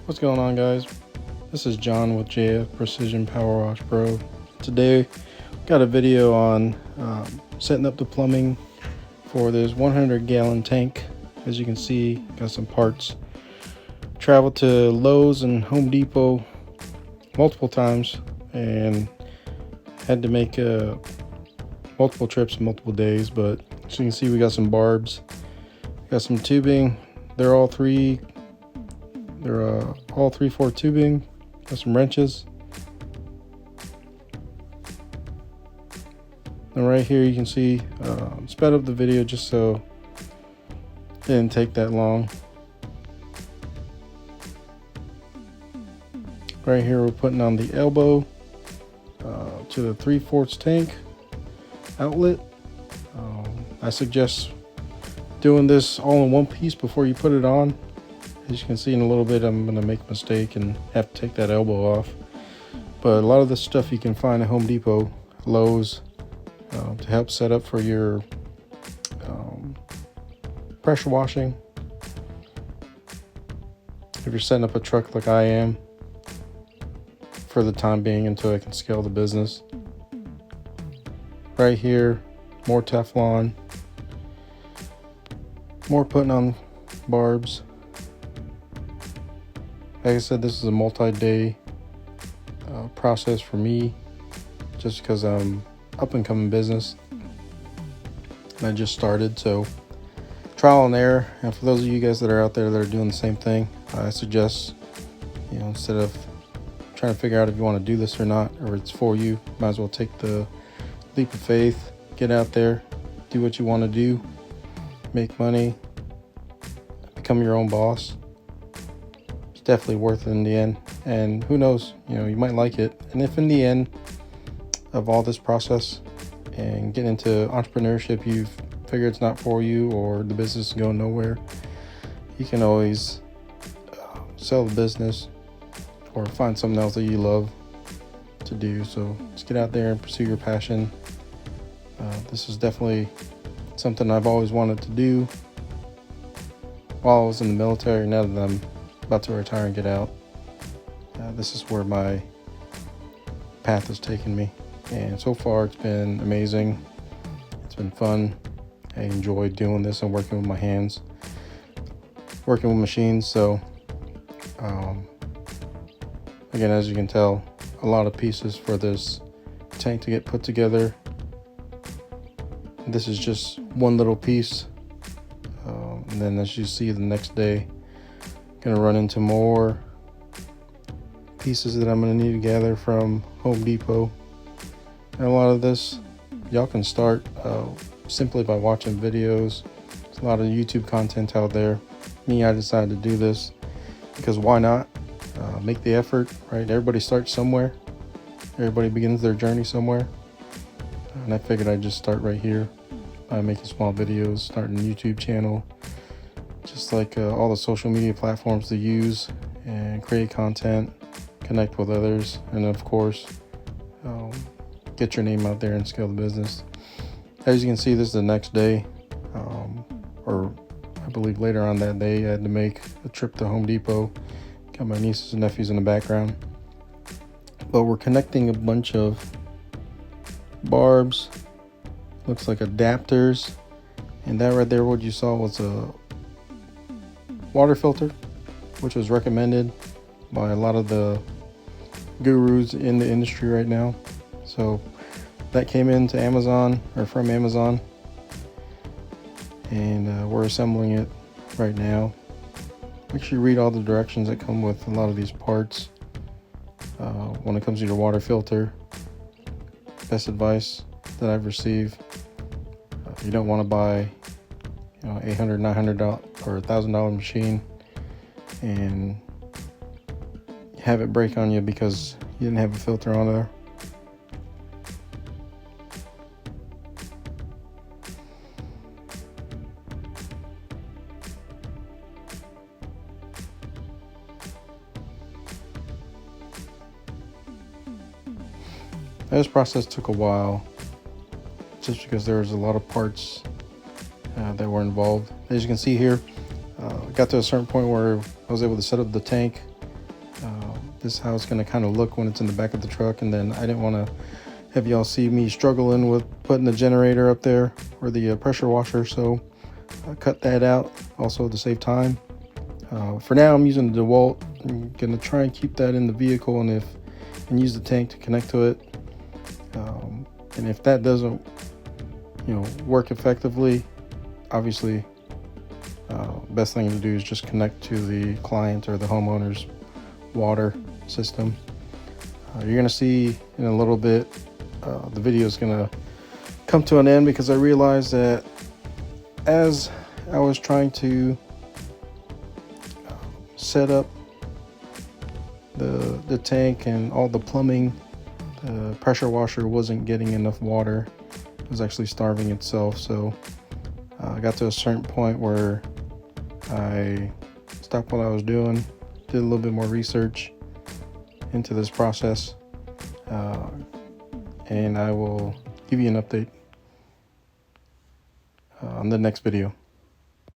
What's going on, guys? This is John with JF Precision Power Wash Pro. Today got a video on setting up the plumbing for this 100-gallon tank. As you can see, got some parts. Traveled to Lowe's and Home Depot multiple times and had to make multiple trips, multiple days. But as you can see, we got some barbs, got some tubing. They're all 3/4 tubing. Got some wrenches. And right here you can see, sped up the video just so it didn't take that long. Right here we're putting on the elbow to the 3/4 tank outlet. I suggest doing this all in one piece before you put it on. As you can see in a little bit, I'm going to make a mistake and have to take that elbow off. But a lot of this stuff you can find at Home Depot, Lowe's, to help set up for your pressure washing. If you're setting up a truck like I am, for the time being until I can scale the business. Right here, more Teflon, more putting on barbs. Like I said, this is a multi-day process for me, just because I'm up and coming business and I just started. So trial and error. And for those of you guys that are out there that are doing the same thing, I suggest, instead of trying to figure out if you want to do this or not, or it's for you, might as well take the leap of faith, get out there, do what you want to do, make money, become your own boss. Definitely worth it in the end. And who knows, you might like it. And if in the end of all this process and get into entrepreneurship, you figure it's not for you, or the business is going nowhere, you can always sell the business or find something else that you love to do. So just get out there and pursue your passion. This is definitely something I've always wanted to do while I was in the military. Now that I'm about to retire and get out, this is where my path has taken me, and so far it's been amazing. It's been fun. I enjoy doing this and working with my hands, working with machines. So again, as you can tell, a lot of pieces for this tank to get put together. This is just one little piece, and then as you see, the next day gonna run into more pieces that I'm gonna need to gather from Home Depot. And a lot of this y'all can start simply by watching videos. There's a lot of YouTube content out there. Me, I decided to do this because why not? Make the effort, right? Everybody starts somewhere. Everybody begins their journey somewhere. And I figured I'd just start right here by making small videos, starting a YouTube channel, just like all the social media platforms to use and create content, connect with others, and of course, get your name out there and scale the business. As you can see, this is the next day, or I believe later on that day, I had to make a trip to Home Depot. Got my nieces and nephews in the background. But we're connecting a bunch of barbs, looks like adapters, and that right there, what you saw was a water filter, which was recommended by a lot of the gurus in the industry right now. So that came into Amazon, or from Amazon, and we're assembling it right now. Make sure you read all the directions that come with a lot of these parts. When it comes to your water filter, best advice that I've received, you don't want to buy $800, $900 or $1,000 machine and have it break on you because you didn't have a filter on there. This process took a while, just because there was a lot of parts that were involved. As you can see here, got to a certain point where I was able to set up the tank, this is how it's going to kind of look when it's in the back of the truck. And then I didn't want to have y'all see me struggling with putting the generator up there or the pressure washer, so I cut that out also to save time. For now, I'm using the DeWalt. I'm going to try and keep that in the vehicle and use the tank to connect to it. And if that doesn't work effectively, obviously best thing to do is just connect to the client or the homeowner's water system. You're gonna see in a little bit, the video is gonna come to an end because I realized that as I was trying to set up the tank and all the plumbing, the pressure washer wasn't getting enough water. It was actually starving itself. So I got to a certain point where I stopped what I was doing, did a little bit more research into this process, and I will give you an update on the next video.